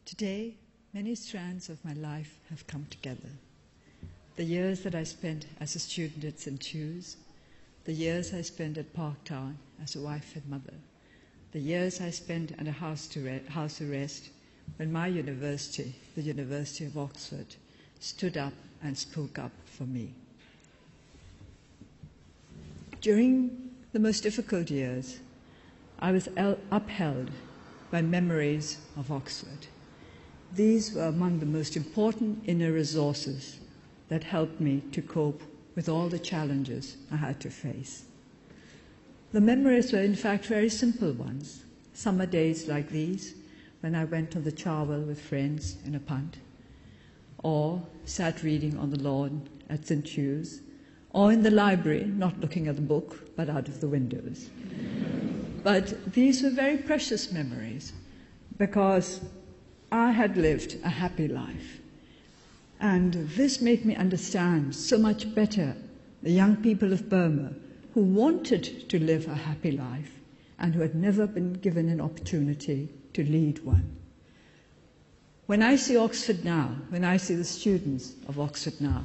Today, many strands of my life have come together. The years that I spent as a student at St. Hugh's, the years I spent at Parktown as a wife and mother, the years I spent under house arrest when my university, the University of Oxford, stood up and spoke up for me. During the most difficult years, I was upheld by memories of Oxford. These were among the most important inner resources that helped me to cope with all the challenges I had to face. The memories were in fact very simple ones. Summer days like these, when I went on the charwell with friends in a punt, or sat reading on the lawn at St. Hugh's, or in the library, not looking at the book, but out of the windows. But these were very precious memories, because I had lived a happy life. And this made me understand so much better the young people of Burma who wanted to live a happy life and who had never been given an opportunity to lead one. When I see Oxford now, when I see the students of Oxford now,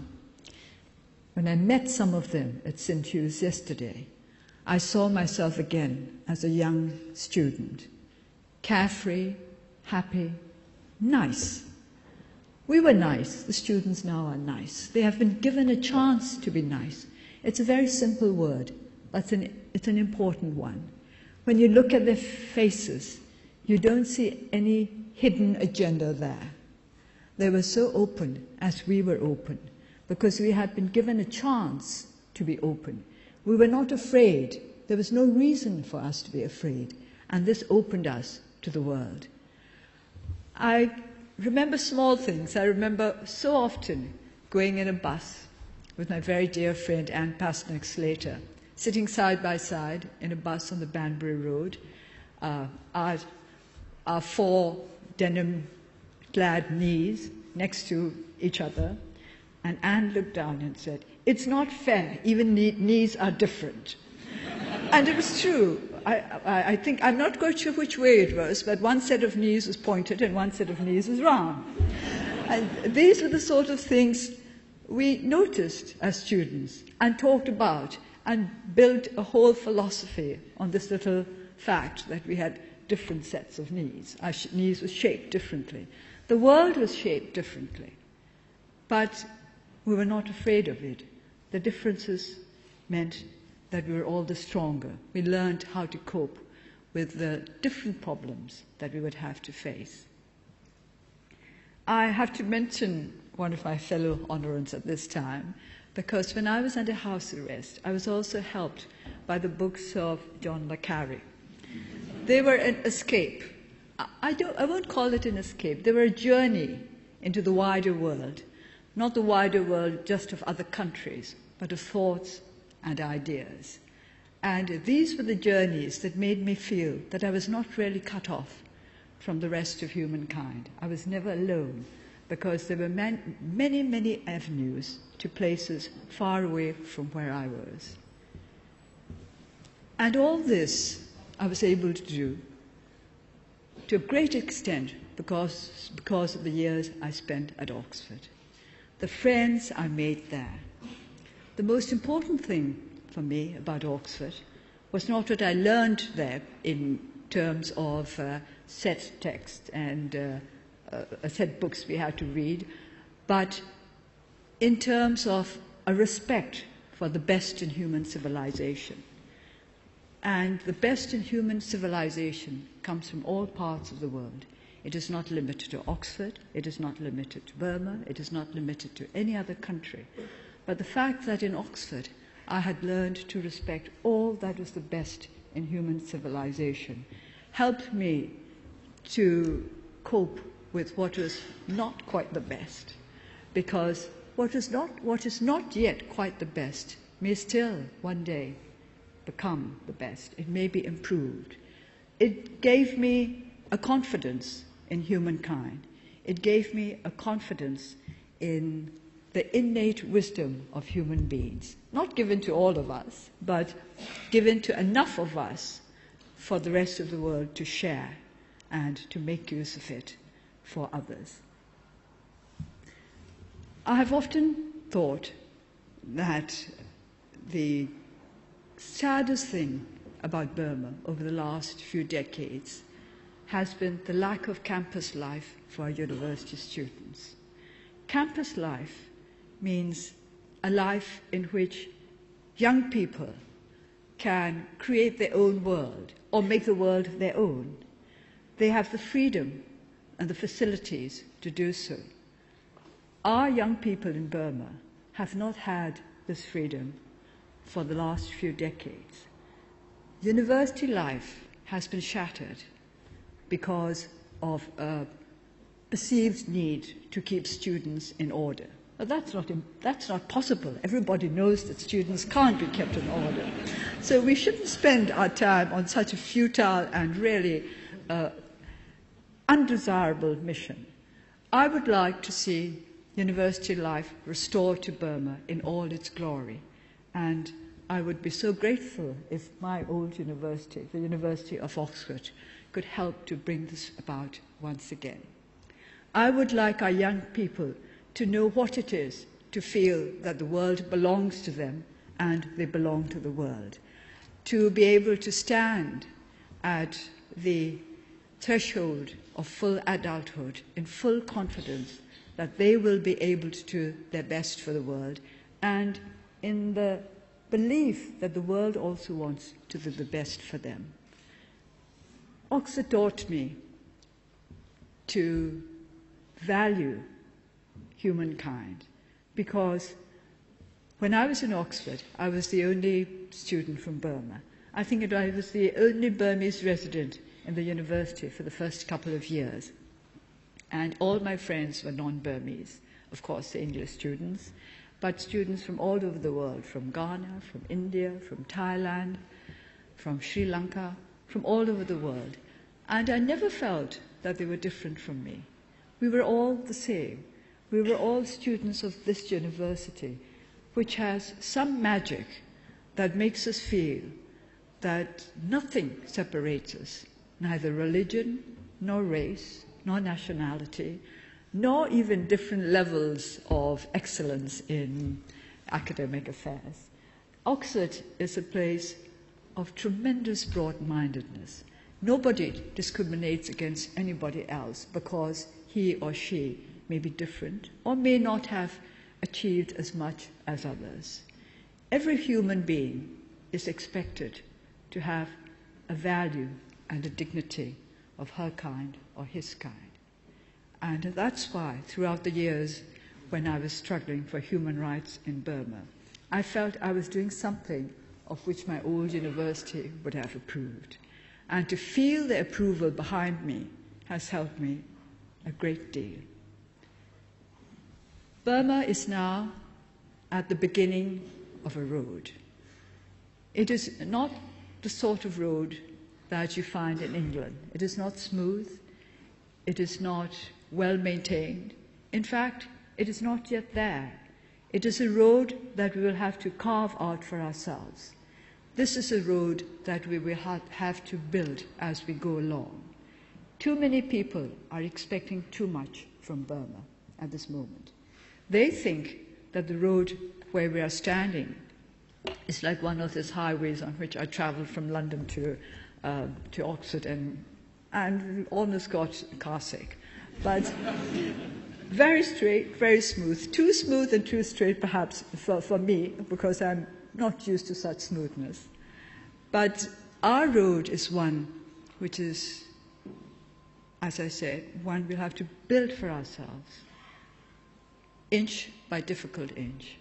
when I met some of them at St. Hugh's yesterday, I saw myself again as a young student, carefree, happy, nice. We were nice. The students now are nice. They have been given a chance to be nice. It's a very simple word, but it's an important one. When you look at their faces, you don't see any hidden agenda there. They were so open as we were open, because we had been given a chance to be open. We were not afraid. There was no reason for us to be afraid, and this opened us to the world. I remember small things. I remember so often going in a bus with my very dear friend Anne Pasnick-Slater, sitting side by side in a bus on the Banbury Road, our four denim-clad knees next to each other, and Anne looked down and said, "It's not fair, even knees are different." And it was true. I think, I'm not quite sure which way it was, but one set of knees was pointed and one set of knees was round. And these were the sort of things we noticed as students and talked about and built a whole philosophy on this little fact that we had different sets of knees. Our knees were shaped differently. The world was shaped differently, but we were not afraid of it. The differences meant that we were all the stronger. We learned how to cope with the different problems that we would have to face. I have to mention one of my fellow honorants at this time, because when I was under house arrest, I was also helped by the books of John le Carre. They were an escape. I won't call it an escape. They were a journey into the wider world, not the wider world just of other countries, but of thoughts and ideas. And these were the journeys that made me feel that I was not really cut off from the rest of humankind. I was never alone, because there were many, many avenues to places far away from where I was. And all this I was able to do to a great extent because of the years I spent at Oxford, the friends I made there. The most important thing for me about Oxford was not what I learned there in terms of set text and set books we had to read, but in terms of a respect for the best in human civilization. And the best in human civilization comes from all parts of the world. It is not limited to Oxford, it is not limited to Burma, it is not limited to any other country. But the fact that in Oxford I had learned to respect all that was the best in human civilization helped me to cope with what was not quite the best, because what is not yet quite the best may still one day become the best. It may be improved. It gave me a confidence in humankind. It gave me a confidence in the innate wisdom of human beings, not given to all of us, but given to enough of us for the rest of the world to share and to make use of it for others. I have often thought that the saddest thing about Burma over the last few decades has been the lack of campus life for our university students. Campus life means a life in which young people can create their own world or make the world their own. They have the freedom and the facilities to do so. Our young people in Burma have not had this freedom for the last few decades. University life has been shattered because of a perceived need to keep students in order. But that's not possible. Everybody knows that students can't be kept in order. So we shouldn't spend our time on such a futile and really undesirable mission. I would like to see university life restored to Burma in all its glory. And I would be so grateful if my old university, the University of Oxford, could help to bring this about once again. I would like our young people to know what it is to feel that the world belongs to them and they belong to the world, to be able to stand at the threshold of full adulthood in full confidence that they will be able to do their best for the world, and in the belief that the world also wants to do the best for them. Oxford taught me to value humankind, because when I was in Oxford, I was the only student from Burma. I think I was the only Burmese resident in the university for the first couple of years. And all my friends were non-Burmese, of course, the English students, but students from all over the world, from Ghana, from India, from Thailand, from Sri Lanka, from all over the world. And I never felt that they were different from me. We were all the same. We were all students of this university, which has some magic that makes us feel that nothing separates us, neither religion, nor race, nor nationality, nor even different levels of excellence in academic affairs. Oxford is a place of tremendous broad-mindedness. Nobody discriminates against anybody else because he or she may be different or may not have achieved as much as others. Every human being is expected to have a value and a dignity of her kind or his kind. And that's why, throughout the years when I was struggling for human rights in Burma, I felt I was doing something of which my old university would have approved. And to feel the approval behind me has helped me a great deal. Burma is now at the beginning of a road. It is not the sort of road that you find in England. It is not smooth. It is not well maintained. In fact, it is not yet there. It is a road that we will have to carve out for ourselves. This is a road that we will have to build as we go along. Too many people are expecting too much from Burma at this moment. They think that the road where we are standing is like one of those highways on which I traveled from London to Oxford and almost got car sick. But very straight, very smooth. Too smooth and too straight perhaps for me, because I'm not used to such smoothness. But our road is one which is, as I said, one we'll have to build for ourselves, inch by difficult inch.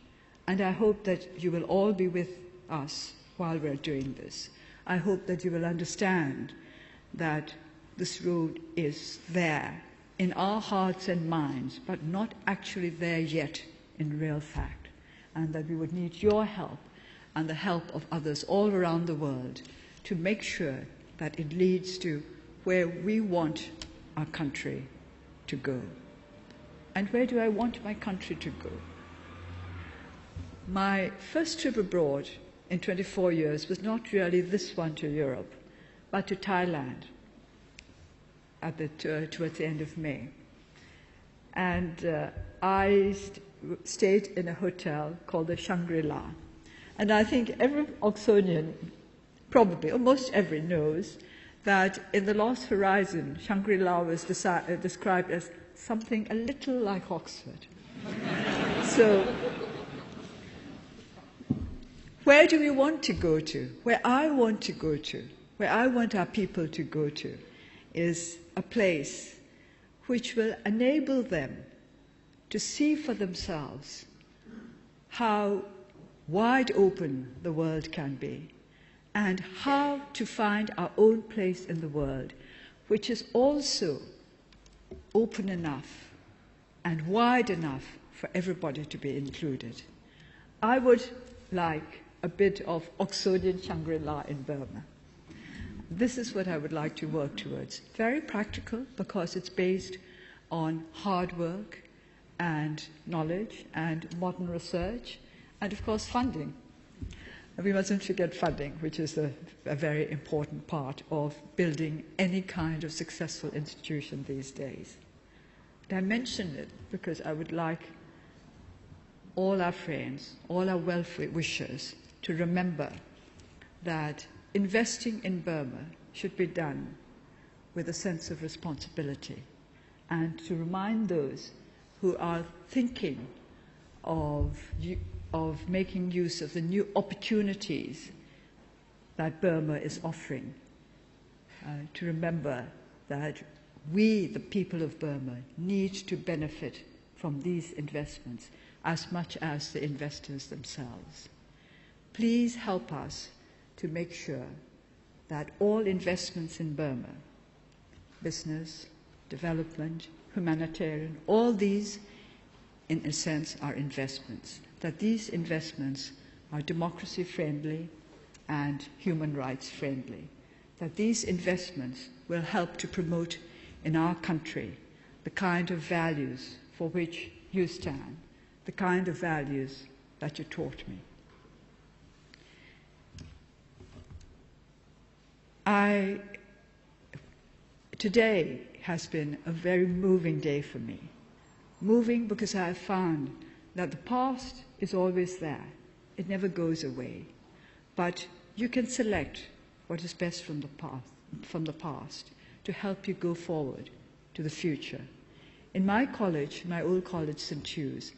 And I hope that you will all be with us while we're doing this. I hope that you will understand that this road is there in our hearts and minds, but not actually there yet in real fact, and that we would need your help and the help of others all around the world to make sure that it leads to where we want our country to go. And where do I want my country to go? My first trip abroad in 24 years was not really this one to Europe, but to Thailand towards the end of May. And I stayed in a hotel called the Shangri-La. And I think every Oxonian, probably, or most every, knows that in The Lost Horizon, Shangri-La was described as something a little like Oxford. So, where do we want to go to? Where I want to go to, where I want our people to go to, is a place which will enable them to see for themselves how wide open the world can be, and how to find our own place in the world, which is also open enough and wide enough for everybody to be included. I would like a bit of Oxonian Shangri-La in Burma. This is what I would like to work towards. Very practical, because it's based on hard work and knowledge and modern research, and of course funding. We mustn't forget funding, which is a very important part of building any kind of successful institution these days. But I mention it because I would like all our friends, all our well-wishers, to remember that investing in Burma should be done with a sense of responsibility, and to remind those who are thinking of making use of the new opportunities that Burma is offering, to remember that we, the people of Burma, need to benefit from these investments as much as the investors themselves. Please help us to make sure that all investments in Burma, business, development, humanitarian, all these, in a sense, are investments, that these investments are democracy-friendly and human rights-friendly, that these investments will help to promote in our country the kind of values for which you stand, the kind of values that you taught me. Today has been a very moving day for me. Moving because I have found that the past is always there. It never goes away. But you can select what is best from the past to help you go forward to the future. In my college, my old college, St. Hugh's,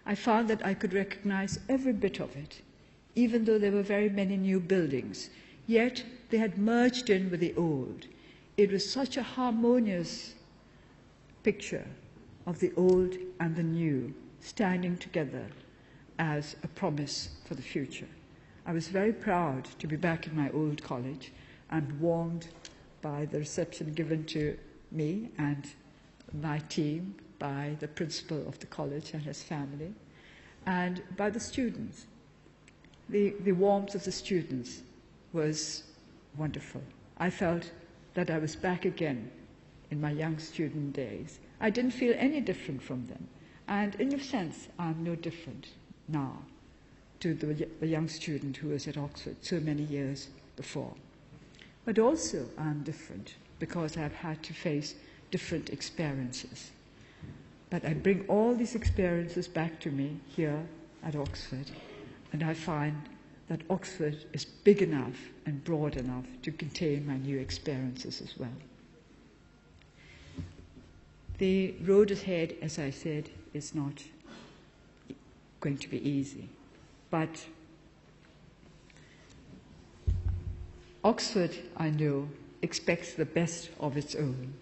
I found that I could recognize every bit of it, even though there were very many new buildings. Yet they had merged in with the old. It was such a harmonious picture of the old and the new standing together as a promise for the future. I was very proud to be back in my old college and warmed by the reception given to me and my team, by the principal of the college and his family, and by the students. The warmth of the students was wonderful. I felt that I was back again in my young student days. I didn't feel any different from them. And in a sense, I'm no different now to the young student who was at Oxford so many years before. But also I'm different because I've had to face different experiences. But I bring all these experiences back to me here at Oxford, and I find that Oxford is big enough and broad enough to contain my new experiences as well. The road ahead, as I said, is not going to be easy, but Oxford, I know, expects the best of its own.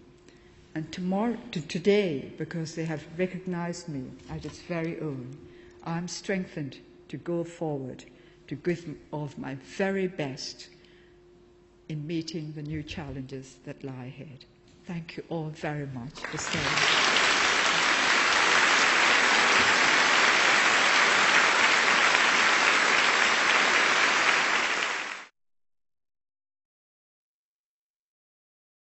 And today, because they have recognized me at its very own, I'm strengthened to go forward, to give of my very best in meeting the new challenges that lie ahead. Thank you all very much for staying.